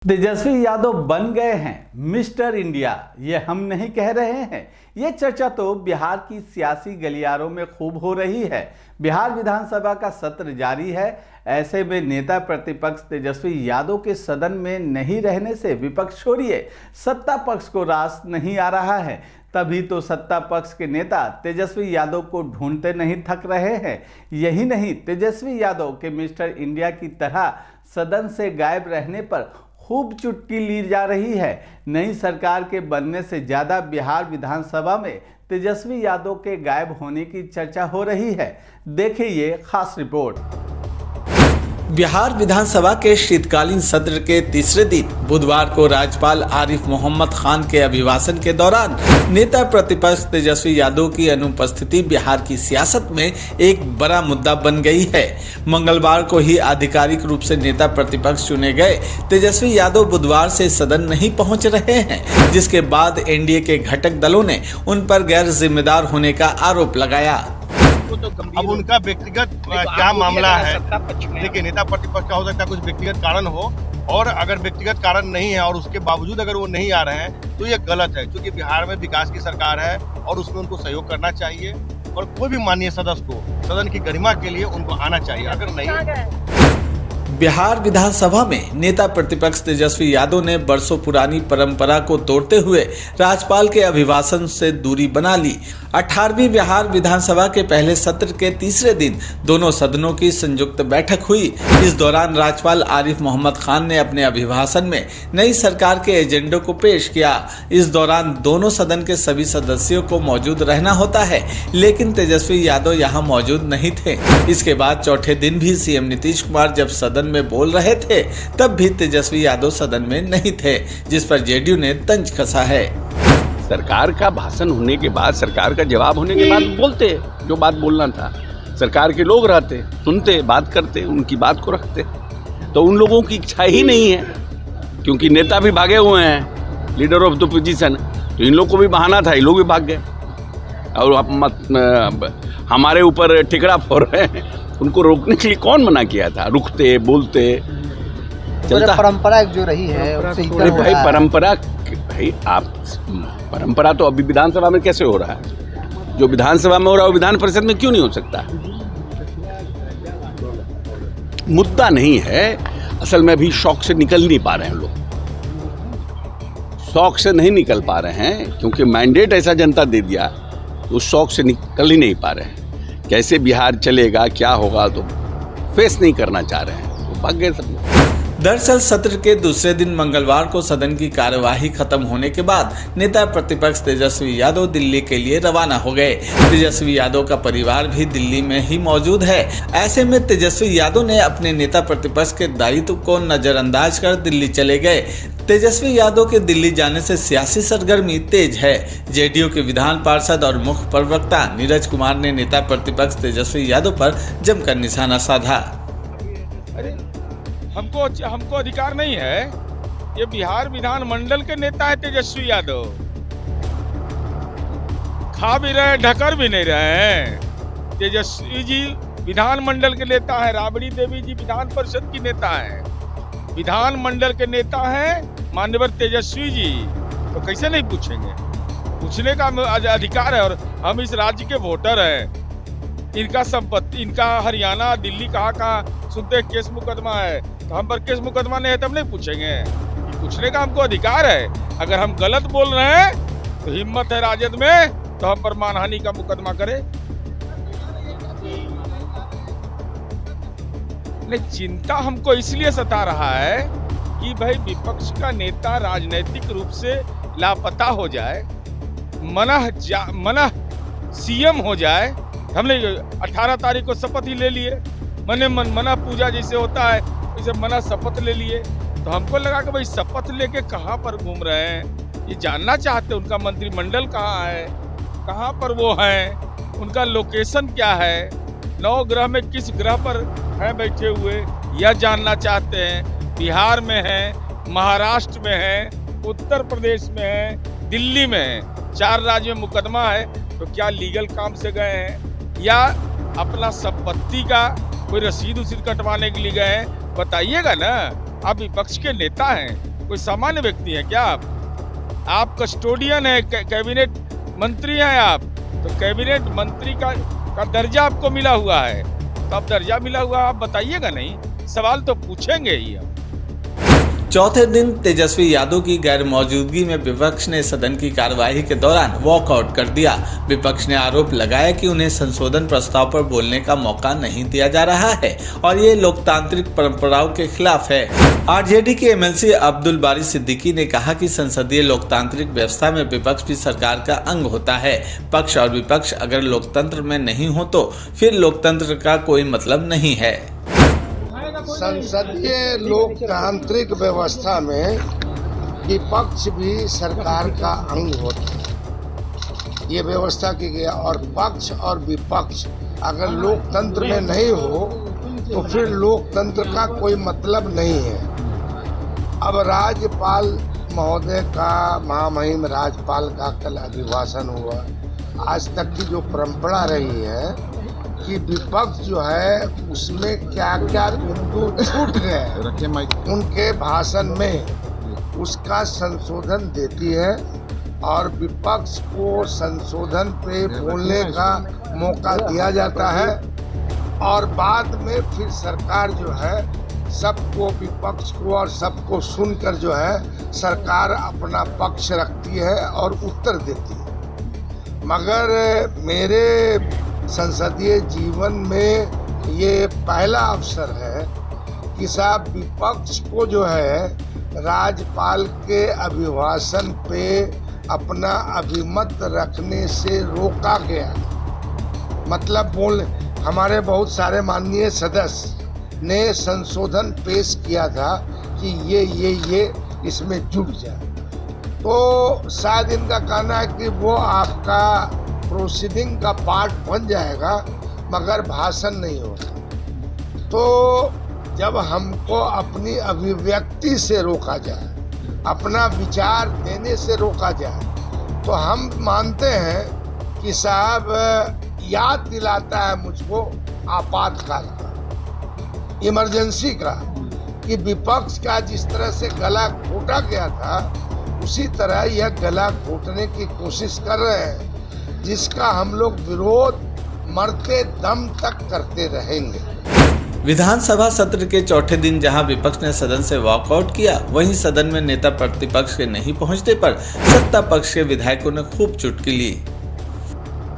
तेजस्वी यादव बन गए हैं मिस्टर इंडिया। ये हम नहीं कह रहे हैं, ये चर्चा तो बिहार की सियासी गलियारों में खूब हो रही है। बिहार विधानसभा का सत्र जारी है। ऐसे में नेता प्रतिपक्ष तेजस्वी यादव के सदन में नहीं रहने से विपक्ष छोड़िए सत्ता पक्ष को रास नहीं आ रहा है। तभी तो सत्ता पक्ष के नेता तेजस्वी यादव को ढूंढते नहीं थक रहे हैं। यही नहीं, तेजस्वी यादव के मिस्टर इंडिया की तरह सदन से गायब रहने पर खूब चुटकी ली जा रही है। नई सरकार के बनने से ज़्यादा बिहार विधानसभा में तेजस्वी यादव के गायब होने की चर्चा हो रही है। देखिए ये खास रिपोर्ट। बिहार विधानसभा के शीतकालीन सत्र के तीसरे दिन बुधवार को राज्यपाल आरिफ मोहम्मद खान के अभिभाषण के दौरान नेता प्रतिपक्ष तेजस्वी यादव की अनुपस्थिति बिहार की सियासत में एक बड़ा मुद्दा बन गई है। मंगलवार को ही आधिकारिक रूप से नेता प्रतिपक्ष चुने गए तेजस्वी यादव बुधवार से सदन नहीं पहुंच रहे हैं, जिसके बाद एनडीए के घटक दलों ने उन पर गैर जिम्मेदार होने का आरोप लगाया। अब उनका व्यक्तिगत क्या मामला है, देखिए नेता प्रतिपक्ष का हो सकता है कुछ व्यक्तिगत कारण हो, और अगर व्यक्तिगत कारण नहीं है और उसके बावजूद अगर वो नहीं आ रहे हैं तो ये गलत है, क्योंकि बिहार में विकास की सरकार है और उसमें उनको सहयोग करना चाहिए और कोई भी माननीय सदस्य को सदन की गरिमा के लिए उनको आना चाहिए। अगर नहीं, बिहार विधानसभा में नेता प्रतिपक्ष तेजस्वी यादव ने बरसों पुरानी परंपरा को तोड़ते हुए राज्यपाल के अभिभाषण से दूरी बना ली। 18वीं बिहार विधानसभा के पहले सत्र के तीसरे दिन दोनों सदनों की संयुक्त बैठक हुई। इस दौरान राज्यपाल आरिफ मोहम्मद खान ने अपने अभिभाषण में नई सरकार के एजेंडे को पेश किया। इस दौरान दोनों सदन के सभी सदस्यों को मौजूद रहना होता है, लेकिन तेजस्वी यादव यहाँ मौजूद नहीं थे। इसके बाद चौथे दिन भी सीएम नीतीश कुमार जब सदन में बोल रहे थे तब भी तेजस्वी यादव सदन में नहीं थे, जिस पर जेडीयू ने तंज कसा है। सरकार का भाषण होने के बाद, सरकार का जवाब होने के बाद बोलते जो बात बोलना था। सरकार के लोग रहते, सुनते, बात करते, उनकी बात को रखते। तो उन लोगों की इच्छा ही नहीं है, क्योंकि नेता भी भागे हुए हैं, लीडर ऑफ द पोजीशन। तो इन लोग को भी बहाना था, ये लोग भी भाग गए और हमारे ऊपर ठिकरा फोड़ रहे हैं। उनको रोकने के लिए कौन मना किया था? रुकते, बोलते, चलता। परंपरा जो रही है उससे अरे भाई, परंपरा भाई, आप परंपरा तो अभी विधानसभा में कैसे हो रहा है? जो विधानसभा में हो रहा है वो विधान परिषद में क्यों नहीं हो सकता? मुद्दा नहीं है, असल में अभी शौक से निकल नहीं पा रहे हैं लोग। शौक से नहीं निकल पा रहे हैं क्योंकि मैंडेट ऐसा जनता दे दिया, तो उस शौक से निकल ही नहीं पा रहे हैं। कैसे बिहार चलेगा, क्या होगा, तो फेस नहीं करना चाह रहे हैं, तो भाग गए सब। दरअसल सत्र के दूसरे दिन मंगलवार को सदन की कार्यवाही खत्म होने के बाद नेता प्रतिपक्ष तेजस्वी यादव दिल्ली के लिए रवाना हो गए। तेजस्वी यादव का परिवार भी दिल्ली में ही मौजूद है। ऐसे में तेजस्वी यादव ने अपने नेता प्रतिपक्ष के दायित्व को नजरअंदाज कर दिल्ली चले गए। तेजस्वी यादव के दिल्ली जाने से सियासी सरगर्मी तेज है। जेडीयू के विधान पार्षद और मुख्य प्रवक्ता नीरज कुमार ने नेता प्रतिपक्ष तेजस्वी यादव पर जमकर निशाना साधा। हमको अधिकार नहीं है। ये बिहार विधानमंडल के नेता है तेजस्वी यादव। खा भी रहे, ढकर भी नहीं रहे हैं। तेजस्वी जी विधानमंडल के नेता है, राबड़ी देवी जी विधान परिषद की नेता है, विधानमंडल के नेता है माननीय तेजस्वी जी। तो कैसे नहीं पूछेंगे? पूछने का अधिकार है। और हम इस राज्य के वोटर हैं। इनका संपत्ति, इनका हरियाणा, दिल्ली कहाँ सुनते केस मुकदमा है, तो हम पर केस मुकदमा नहीं है तब नहीं पूछेंगे? पूछने का हमको अधिकार है। अगर हम गलत बोल रहे हैं तो हिम्मत है राजद में तो हम पर मानहानि का मुकदमा करे। नहीं, चिंता हमको इसलिए सता रहा है कि भाई विपक्ष का नेता राजनीतिक रूप से लापता हो जाए, मनः सीएम हो जाए। हमने 18 तारीख को शपथ ही ले लिए, मना पूजा जैसे होता है वैसे मना शपथ ले लिए। तो हमको लगा कि भाई शपथ लेके कहाँ पर घूम रहे हैं, ये जानना चाहते। उनका मंत्रिमंडल कहाँ है, कहाँ पर वो हैं, उनका लोकेशन क्या है, 9 ग्रह में किस ग्रह पर हैं बैठे हुए, यह जानना चाहते हैं। बिहार में हैं, महाराष्ट्र में हैं, उत्तर प्रदेश में हैं, दिल्ली में हैं। 4 राज्यों में मुकदमा है। तो क्या लीगल काम से गए हैं या अपना संपत्ति का कोई रसीद कटवाने के लिए गए हैं? बताइएगा ना। आप विपक्ष के नेता हैं, कोई सामान्य व्यक्ति है क्या आप कस्टोडियन है, कैबिनेट मंत्री हैं आप, तो कैबिनेट मंत्री का दर्जा आपको मिला हुआ है, तो अब दर्जा मिला हुआ आप बताइएगा नहीं, सवाल तो पूछेंगे ही हम। चौथे दिन तेजस्वी यादव की गैर मौजूदगी में विपक्ष ने सदन की कार्यवाही के दौरान वॉकआउट कर दिया। विपक्ष ने आरोप लगाया कि उन्हें संशोधन प्रस्ताव पर बोलने का मौका नहीं दिया जा रहा है और ये लोकतांत्रिक परंपराओं के खिलाफ है। आरजेडी के एमएलसी अब्दुल बारी सिद्दीकी ने कहा कि संसदीय लोकतांत्रिक व्यवस्था में विपक्ष भी सरकार का अंग होता है। पक्ष और विपक्ष अगर लोकतंत्र में नहीं हो तो फिर लोकतंत्र का कोई मतलब नहीं है। संसदीय लोकतांत्रिक व्यवस्था में विपक्ष भी सरकार का अंग होता है, ये व्यवस्था की गई। और पक्ष और विपक्ष अगर लोकतंत्र में नहीं हो तो फिर लोकतंत्र का कोई मतलब नहीं है। अब राज्यपाल महोदय का, महामहिम राज्यपाल का कल अभिभाषण हुआ। आज तक की जो परंपरा रही है कि विपक्ष जो है उसमें क्या क्या छूट गए उनके भाषण में उसका संशोधन देती है और विपक्ष को संशोधन पे बोलने का मौका दिया जाता है और बाद में फिर सरकार जो है सबको, विपक्ष को और सबको सुनकर जो है सरकार अपना पक्ष रखती है और उत्तर देती है। मगर मेरे संसदीय जीवन में ये पहला अवसर है कि साहब विपक्ष को जो है राज्यपाल के अभिभाषण पे अपना अभिमत रखने से रोका गया। मतलब हमारे बहुत सारे माननीय सदस्य ने संशोधन पेश किया था कि ये इसमें जुड़ जाए, तो शायद इनका कहना है कि वो आपका प्रोसीडिंग का पार्ट बन जाएगा मगर भाषण नहीं होगा। तो जब हमको अपनी अभिव्यक्ति से रोका जाए, अपना विचार देने से रोका जाए, तो हम मानते हैं कि साहब याद दिलाता है मुझको आपातकाल का, इमरजेंसी का, कि विपक्ष का जिस तरह से गला घोटा गया था उसी तरह यह गला घोटने की कोशिश कर रहे हैं, जिसका हम लोग विरोध मरते दम तक करते रहेंगे। विधानसभा सत्र के चौथे दिन जहां विपक्ष ने सदन से वॉकआउट किया, वहीं सदन में नेता प्रतिपक्ष के नहीं पहुंचने पर सत्ता पक्ष के विधायकों ने खूब चुटकी ली।